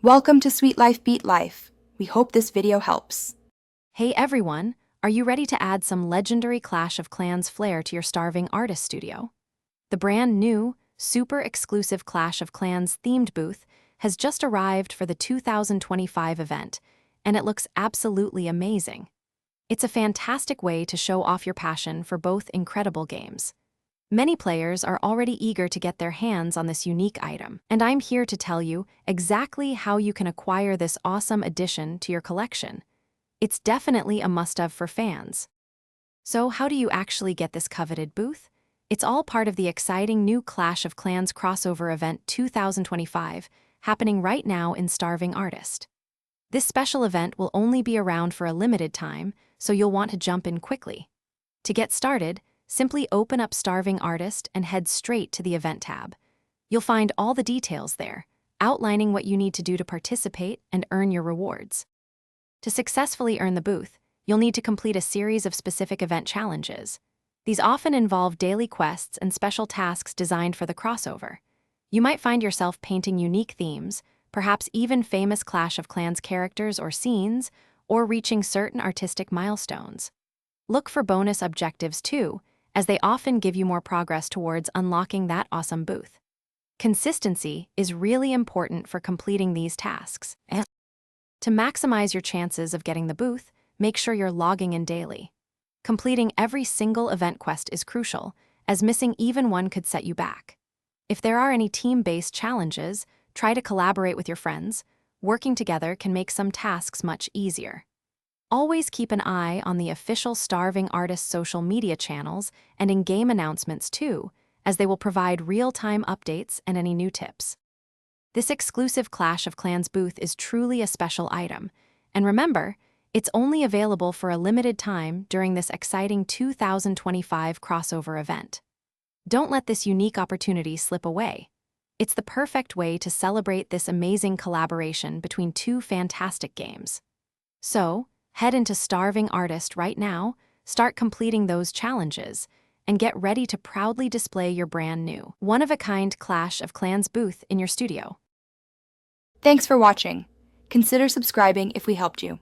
Welcome to Sweet Life Beat Life. We hope this video helps. Hey everyone, are you ready to add some legendary Clash of Clans flair to your starving artist studio? The brand new, super exclusive Clash of Clans themed booth has just arrived for the 2025 event, and it looks absolutely amazing. It's a fantastic way to show off your passion for both incredible games. Many players are already eager to get their hands on this unique item, and I'm here to tell you exactly how you can acquire this awesome addition to your collection. It's definitely a must-have for fans. So how do you actually get this coveted booth? It's all part of the exciting new Clash of Clans crossover event 2025, happening right now in Starving Artist. This special event will only be around for a limited time, so you'll want to jump in quickly. To get started, simply open up Starving Artist and head straight to the Event tab. You'll find all the details there, outlining what you need to do to participate and earn your rewards. To successfully earn the booth, you'll need to complete a series of specific event challenges. These often involve daily quests and special tasks designed for the crossover. You might find yourself painting unique themes, perhaps even famous Clash of Clans characters or scenes, or reaching certain artistic milestones. Look for bonus objectives too, as they often give you more progress towards unlocking that awesome booth. Consistency is really important for completing these tasks. To maximize your chances of getting the booth, make sure you're logging in daily. Completing every single event quest is crucial, as missing even one could set you back. If there are any team-based challenges, try to collaborate with your friends. Working together can make some tasks much easier. Always keep an eye on the official Starving Artist social media channels and in-game announcements too, as they will provide real-time updates and any new tips. This exclusive Clash of Clans booth is truly a special item, and remember, it's only available for a limited time during this exciting 2025 crossover event. Don't let this unique opportunity slip away. It's the perfect way to celebrate this amazing collaboration between two fantastic games. So, head into Starving Artist right now, start completing those challenges, and get ready to proudly display your brand new, one-of-a-kind Clash of Clans booth in your studio. Thanks for watching. Consider subscribing if we helped you.